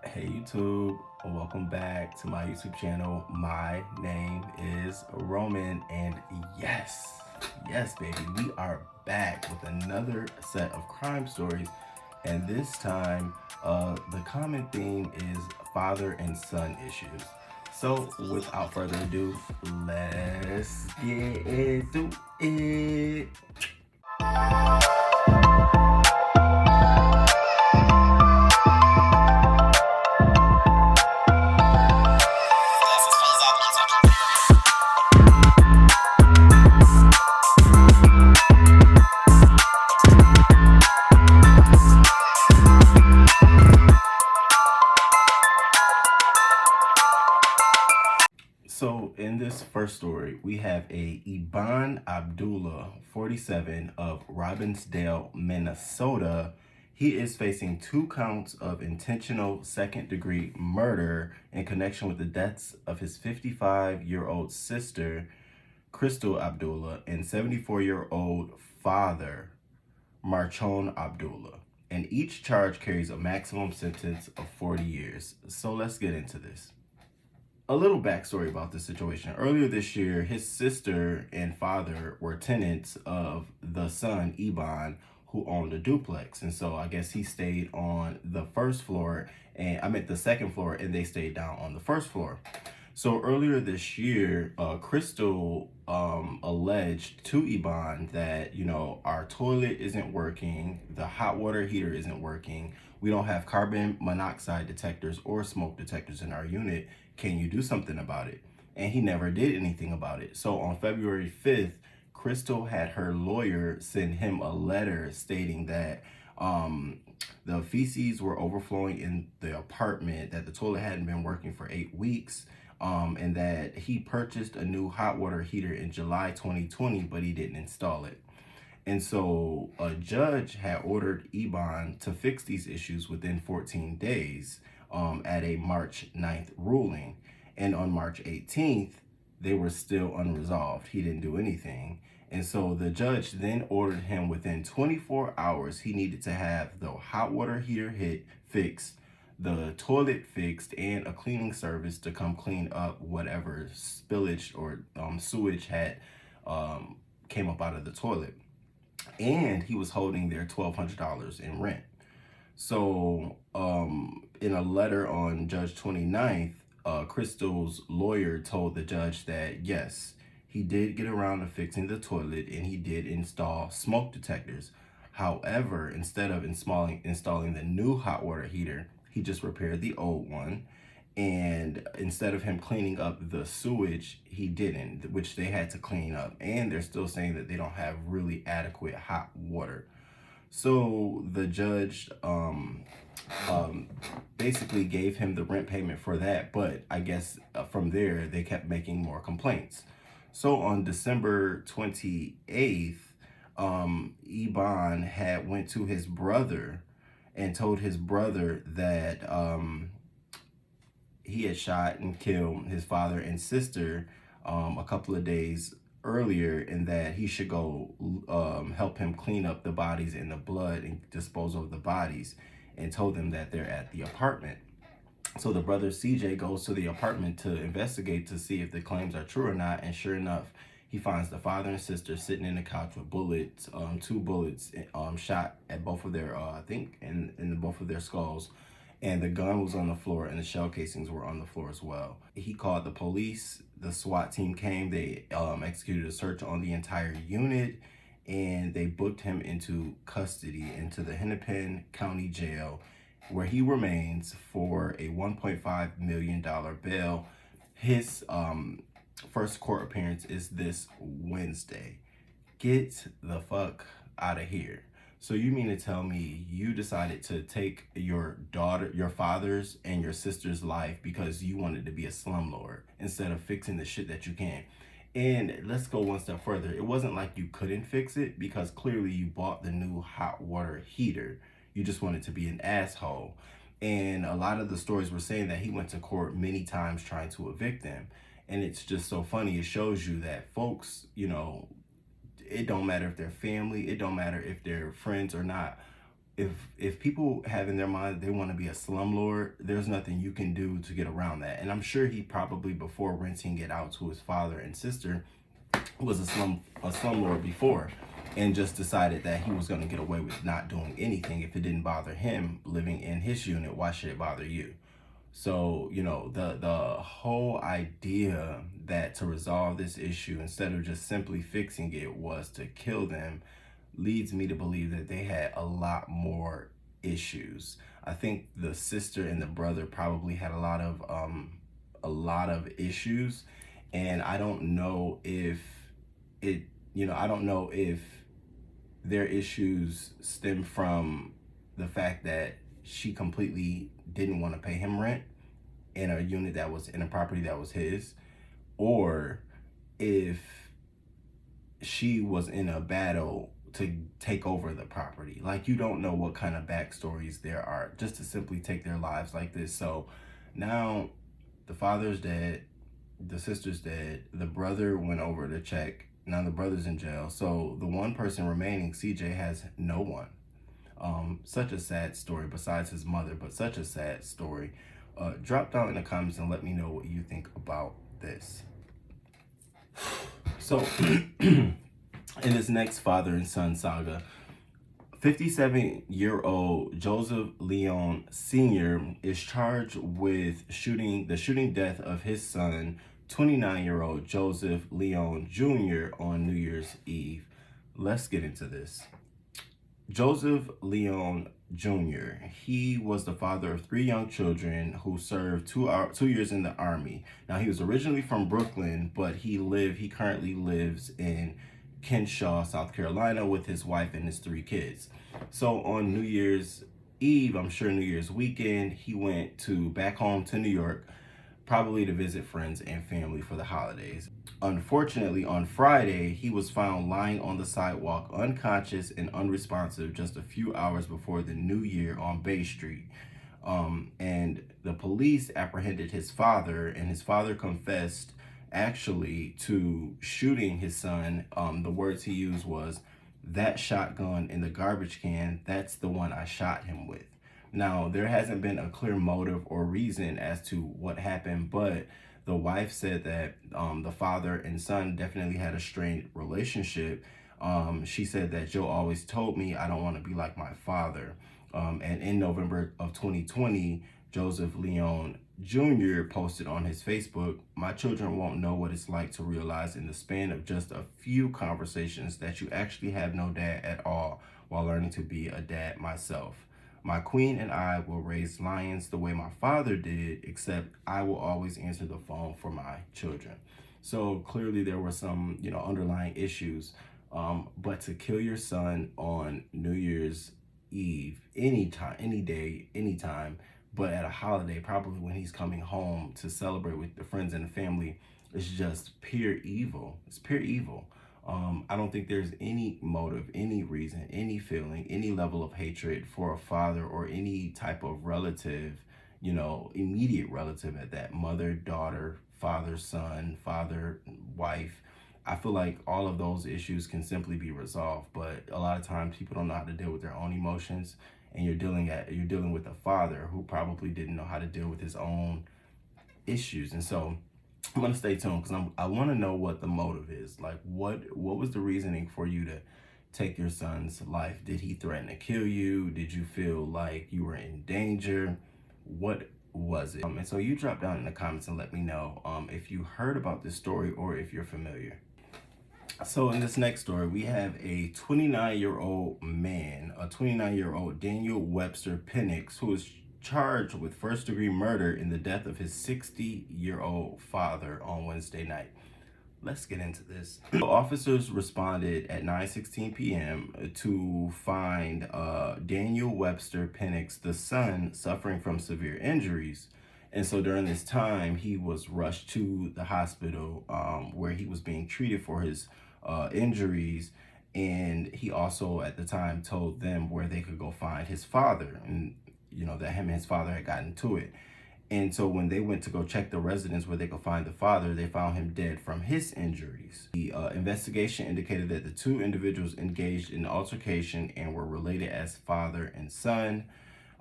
Hey YouTube, welcome back to my YouTube channel. My name is Roman, and yes baby, we are back with another set of crime stories. And this time, the common theme is father and son issues. So without further ado, let's get into it. So in this first story, we have a Abdullah, 47, of Robbinsdale, Minnesota. He is facing 2 counts of intentional second-degree murder in connection with the deaths of his 55-year-old sister, Crystal Abdullah, and 74-year-old father, Marchon Abdullah. And each charge carries a maximum sentence of 40 years. So let's get into this. A little backstory about this situation. Earlier this year, his sister and father were tenants of the son, Iban, who owned a duplex. And so I guess he stayed on the first floor, and I meant the second floor, and they stayed down on the first floor. So earlier this year, Crystal alleged to Iban that, our toilet isn't working, the hot water heater isn't working, we don't have carbon monoxide detectors or smoke detectors in our unit. Can you do something about it? And he never did anything about it. So on February 5th, Crystal had her lawyer send him a letter stating that the feces were overflowing in the apartment, that the toilet hadn't been working for 8 weeks, and that he purchased a new hot water heater in July 2020, but he didn't install it. And so a judge had ordered Iban to fix these issues within 14 days at a March 9th ruling. And on March 18th, they were still unresolved. He didn't do anything. And so the judge then ordered him within 24 hours, he needed to have the hot water heater fixed, the toilet fixed, and a cleaning service to come clean up whatever spillage or sewage had came up out of the toilet. And he was holding their $1,200 in rent. So in a letter on Judge 29th, Crystal's lawyer told the judge that yes, he did get around to fixing the toilet and he did install smoke detectors. However, instead of installing the new hot water heater, he just repaired the old one. And instead of him cleaning up the sewage, he didn't, which they had to clean up. And they're still saying that they don't have really adequate hot water. So the judge basically gave him the rent payment for that. But I guess from there, they kept making more complaints. So on December 28th, Iban had went to his brother and told his brother that he had shot and killed his father and sister a couple of days earlier, and that he should go help him clean up the bodies and the blood and dispose of the bodies, and told them that they're at the apartment. So the brother CJ goes to the apartment to investigate to see if the claims are true or not, and sure enough, he finds the father and sister sitting in the couch with bullets, 2 bullets shot at both of their, I think, in both of their skulls. And the gun was on the floor and the shell casings were on the floor as well. He called the police. The SWAT team came. They executed a search on the entire unit, and they booked him into custody into the Hennepin County Jail, where he remains for a $1.5 million bail. His first court appearance is this Wednesday. Get the fuck out of here. So you mean to tell me you decided to take your father's and your sister's life because you wanted to be a slumlord instead of fixing the shit that you can? And let's go one step further. It wasn't like you couldn't fix it, because clearly you bought the new hot water heater. You just wanted to be an asshole. And a lot of the stories were saying that he went to court many times trying to evict them. And it's just so funny. It shows you that folks, it don't matter if they're family, it don't matter if they're friends or not. if people have in their mind they want to be a slumlord, there's nothing you can do to get around that. And I'm sure he probably, before renting it out to his father and sister, was a slumlord before, and just decided that he was going to get away with not doing anything. If it didn't bother him living in his unit, why should it bother you? So, you know, the whole idea that to resolve this issue, instead of just simply fixing it, was to kill them, leads me to believe that they had a lot more issues. I think the sister and the brother probably had a lot of issues, and I don't know if I don't know if their issues stem from the fact that she completely didn't want to pay him rent in a unit that was in a property that was his, or if she was in a battle to take over the property. Like, you don't know what kind of backstories there are just to simply take their lives like this. So now the father's dead, the sister's dead, the brother went over to check. Now the brother's in jail. So the one person remaining, CJ, has no one. Such a sad story, besides his mother, but such a sad story. Drop down in the comments and let me know what you think about this. So in this next father and son saga, 57-year-old Joseph Leone Sr. is charged with the shooting death of his son, 29-year-old Joseph Leone Jr. on New Year's Eve. Let's get into this. Joseph Leone Jr., he was the father of 3 young children who served 2 years in the Army. Now, he was originally from Brooklyn, but he currently lives in Kennesaw, South Carolina, with his wife and his 3 kids. So on New Year's Eve, I'm sure New Year's weekend, he went back home to New York, probably to visit friends and family for the holidays. Unfortunately, on Friday, he was found lying on the sidewalk, unconscious and unresponsive, just a few hours before the new year on Bay Street. And the police apprehended his father, and his father confessed actually to shooting his son. The words he used was, "That shotgun in the garbage can, that's the one I shot him with." Now, there hasn't been a clear motive or reason as to what happened, but the wife said that the father and son definitely had a strained relationship. She said that Joe always told me I don't want to be like my father. And in November of 2020, Joseph Leone Jr. posted on his Facebook, "My children won't know what it's like to realize in the span of just a few conversations that you actually have no dad at all while learning to be a dad myself. My queen and I will raise lions the way my father did, except I will always answer the phone for my children." So clearly there were some, underlying issues. But to kill your son on New Year's Eve, anytime, any day, anytime, but at a holiday, probably when he's coming home to celebrate with the friends and the family, is just pure evil. It's pure evil. I don't think there's any motive, any reason, any feeling, any level of hatred for a father or any type of relative, immediate relative at that, mother, daughter, father, son, father, wife. I feel like all of those issues can simply be resolved, but a lot of times people don't know how to deal with their own emotions, and you're dealing with a father who probably didn't know how to deal with his own issues. And so I'm gonna stay tuned because I want to know what the motive is. Like, what was the reasoning for you to take your son's life? Did he threaten to kill you? Did you feel like you were in danger? What was it? And so you drop down in the comments and let me know if you heard about this story or if you're familiar. So in this next story, we have a 29-year-old man, a 29-year-old Daniel Webster Penix, who is charged with first-degree murder in the death of his 60-year-old father on Wednesday night. Let's get into this. Officers responded at 9:16 p.m. to find Daniel Webster Penix, the son, suffering from severe injuries. And so during this time, he was rushed to the hospital where he was being treated for his injuries. And he also, at the time, told them where they could go find his father, and that him and his father had gotten to it. And so when they went to go check the residence where they could find the father, they found him dead from his injuries. The investigation indicated that the two individuals engaged in altercation and were related as father and son.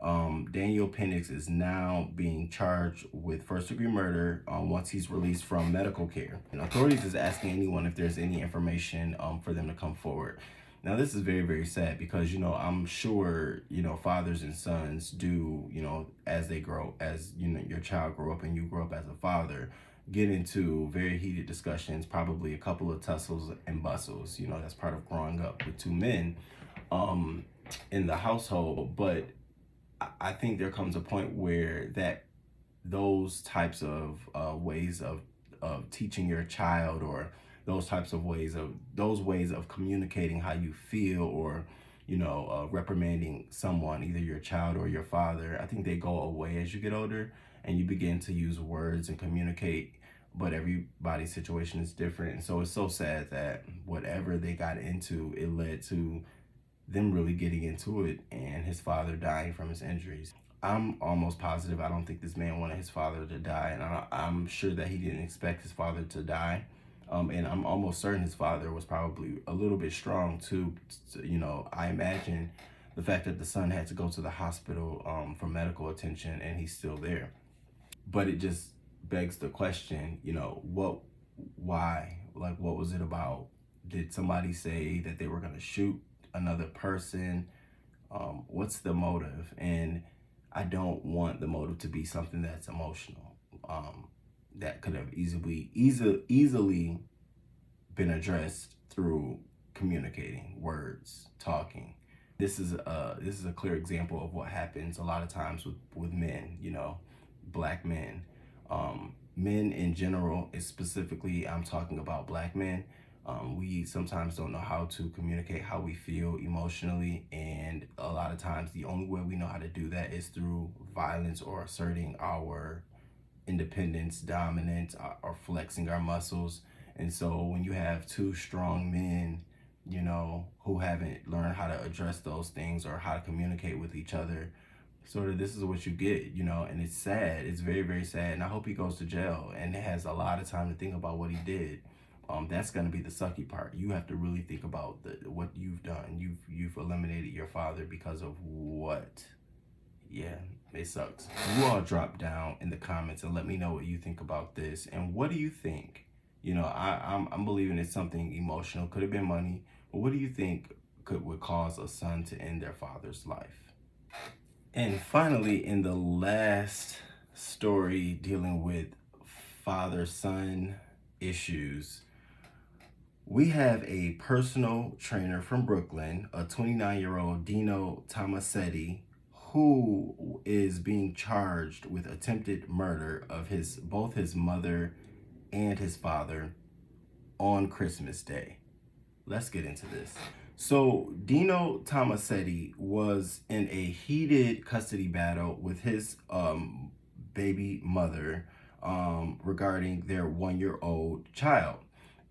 Daniel Penix is now being charged with first-degree murder once he's released from medical care. And authorities is asking anyone if there's any information for them to come forward. Now, this is very, very sad because, I'm sure, fathers and sons do, as they grow, as, your child grow up and you grow up as a father, get into very heated discussions, probably a couple of tussles and bustles. That's part of growing up with two men in the household. But I think there comes a point where those types of ways of teaching your child, or those ways of communicating how you feel, or reprimanding someone, either your child or your father, I think they go away as you get older and you begin to use words and communicate. But everybody's situation is different, and so it's so sad that whatever they got into, it led to them really getting into it and his father dying from his injuries. I'm almost positive I don't think this man wanted his father to die, and I'm sure that he didn't expect his father to die. And I'm almost certain his father was probably a little bit strong too. I imagine the fact that the son had to go to the hospital for medical attention and he's still there. But it just begs the question, why? Like, what was it about? Did somebody say that they were going to shoot another person? What's the motive? And I don't want the motive to be something that's emotional. That could have easily been addressed through communicating, words, talking. This is a clear example of what happens a lot of times with men, black men. Men in general, specifically, I'm talking about black men. We sometimes don't know how to communicate how we feel emotionally, and a lot of times the only way we know how to do that is through violence or asserting our independence, dominance, or flexing our muscles. And so when you have two strong men, who haven't learned how to address those things or how to communicate with each other, sort of, this is what you get, and it's sad. It's very, very sad. And I hope he goes to jail and has a lot of time to think about what he did. That's going to be the sucky part. You have to really think about what you've done. You've eliminated your father because of what? Yeah, it sucks. You all drop down in the comments and let me know what you think about this. And what do you think? I'm believing it's something emotional. Could have been money. But what do you think would cause a son to end their father's life? And finally, in the last story dealing with father-son issues, we have a personal trainer from Brooklyn, a 29-year-old Dino Tomasetti, who is being charged with attempted murder of both his mother and his father on Christmas Day. Let's get into this. So Dino Tomasetti was in a heated custody battle with his baby mother regarding their 1-year-old child.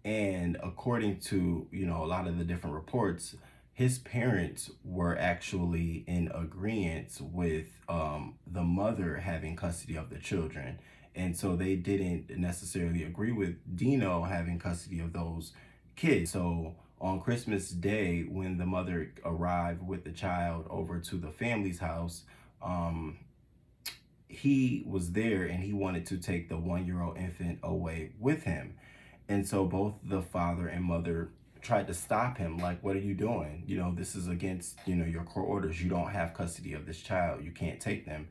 And according to, a lot of the different reports, his parents were actually in agreement with the mother having custody of the children. And so they didn't necessarily agree with Dino having custody of those kids. So on Christmas Day, when the mother arrived with the child over to the family's house, he was there and he wanted to take the 1-year-old infant away with him. And so both the father and mother tried to stop him. Like, what are you doing? This is against, your court orders. You don't have custody of this child. You can't take them.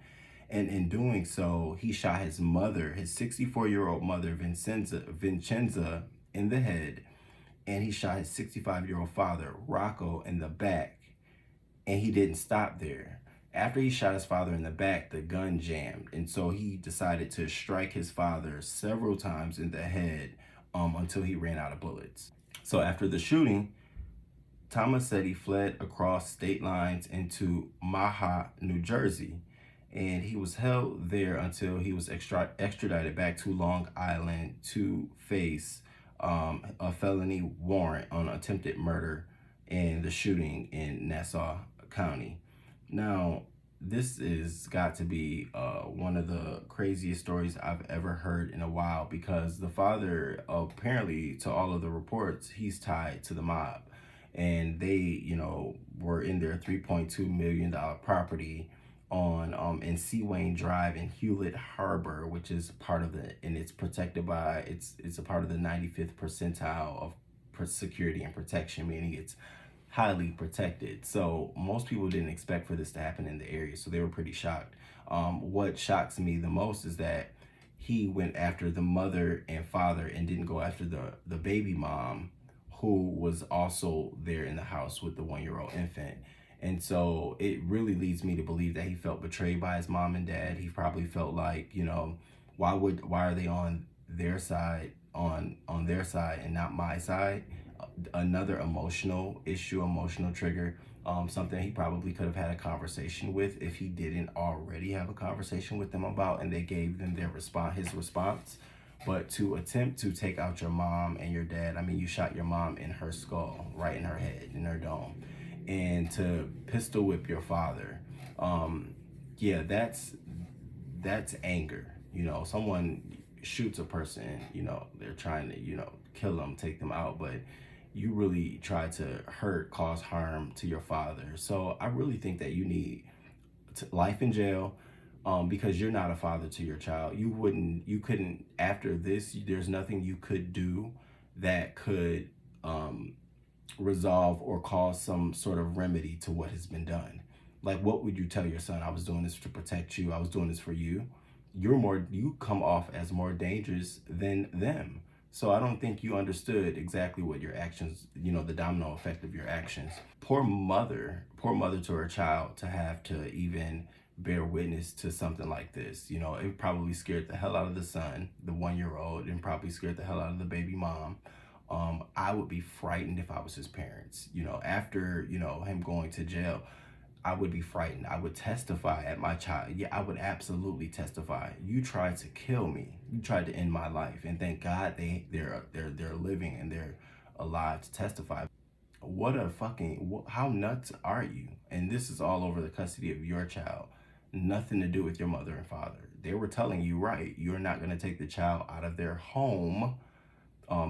And in doing so, he shot his mother, his 64-year-old mother, Vincenza, in the head. And he shot his 65-year-old father, Rocco, in the back. And he didn't stop there. After he shot his father in the back, the gun jammed. And so he decided to strike his father several times in the head until he ran out of bullets. So after the shooting, Tomasetti fled across state lines into Maha, New Jersey, and he was held there until he was extradited back to Long Island to face a felony warrant on attempted murder and the shooting in Nassau County. Now, this is got to be one of the craziest stories I've ever heard in a while, because the father, apparently, to all of the reports, he's tied to the mob, and they, were in their $3.2 million property on in Seawain Drive in Hewlett Harbor, which is part of and it's protected by, it's a part of the 95th percentile of security and protection, meaning it's highly protected. So most people didn't expect for this to happen in the area, so they were pretty shocked. What shocks me the most is that he went after the mother and father and didn't go after the baby mom, who was also there in the house with the 1-year-old infant. And so it really leads me to believe that he felt betrayed by his mom and dad. He probably felt like, why are they on their side, on their side and not my side? Another emotional issue, emotional trigger, something he probably could have had a conversation with, if he didn't already have a conversation with them about, and they gave them his response. But to attempt to take out your mom and your dad, I mean, you shot your mom in her skull, right in her head, in her dome, and to pistol whip your father, yeah, that's anger. Someone shoots a person, they're trying to, kill them, take them out, but you really try to cause harm to your father. So I really think that you need life in jail, because you're not a father to your child. You couldn't, after this, there's nothing you could do that could resolve or cause some sort of remedy to what has been done. Like, what would you tell your son? I was doing this to protect you. I was doing this for you. You come off as more dangerous than them. So I don't think you understood exactly what your actions, the domino effect of your actions. Poor mother to her child, to have to even bear witness to something like this. It probably scared the hell out of the son, the 1-year-old, and probably scared the hell out of the baby mom. I would be frightened if I was his parents. After, him going to jail, I would be frightened. I would testify at my child. Yeah, I would absolutely testify. You tried to kill me. You tried to end my life, and thank God they're living and they're alive to testify. How nuts are you? And this is all over the custody of your child. Nothing to do with your mother and father. They were telling you, right, you're not going to take the child out of their home,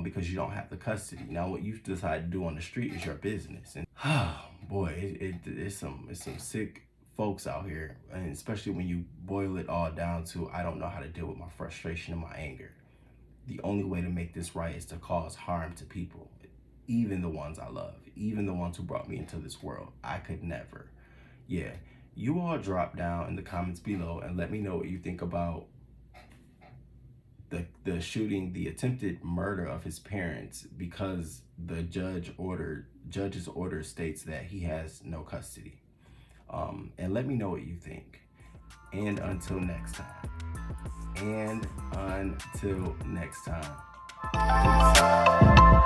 because you don't have the custody. Now, what you decide to do on the street is your business. And boy, it's some sick folks out here, and especially when you boil it all down to, I don't know how to deal with my frustration and my anger. The only way to make this right is to cause harm to people, even the ones I love, even the ones who brought me into this world. I could never. Yeah, you all drop down in the comments below and let me know what you think about the shooting, the attempted murder of his parents, because the judge's order states that he has no custody. And let me know what you think. And until next time. Peace.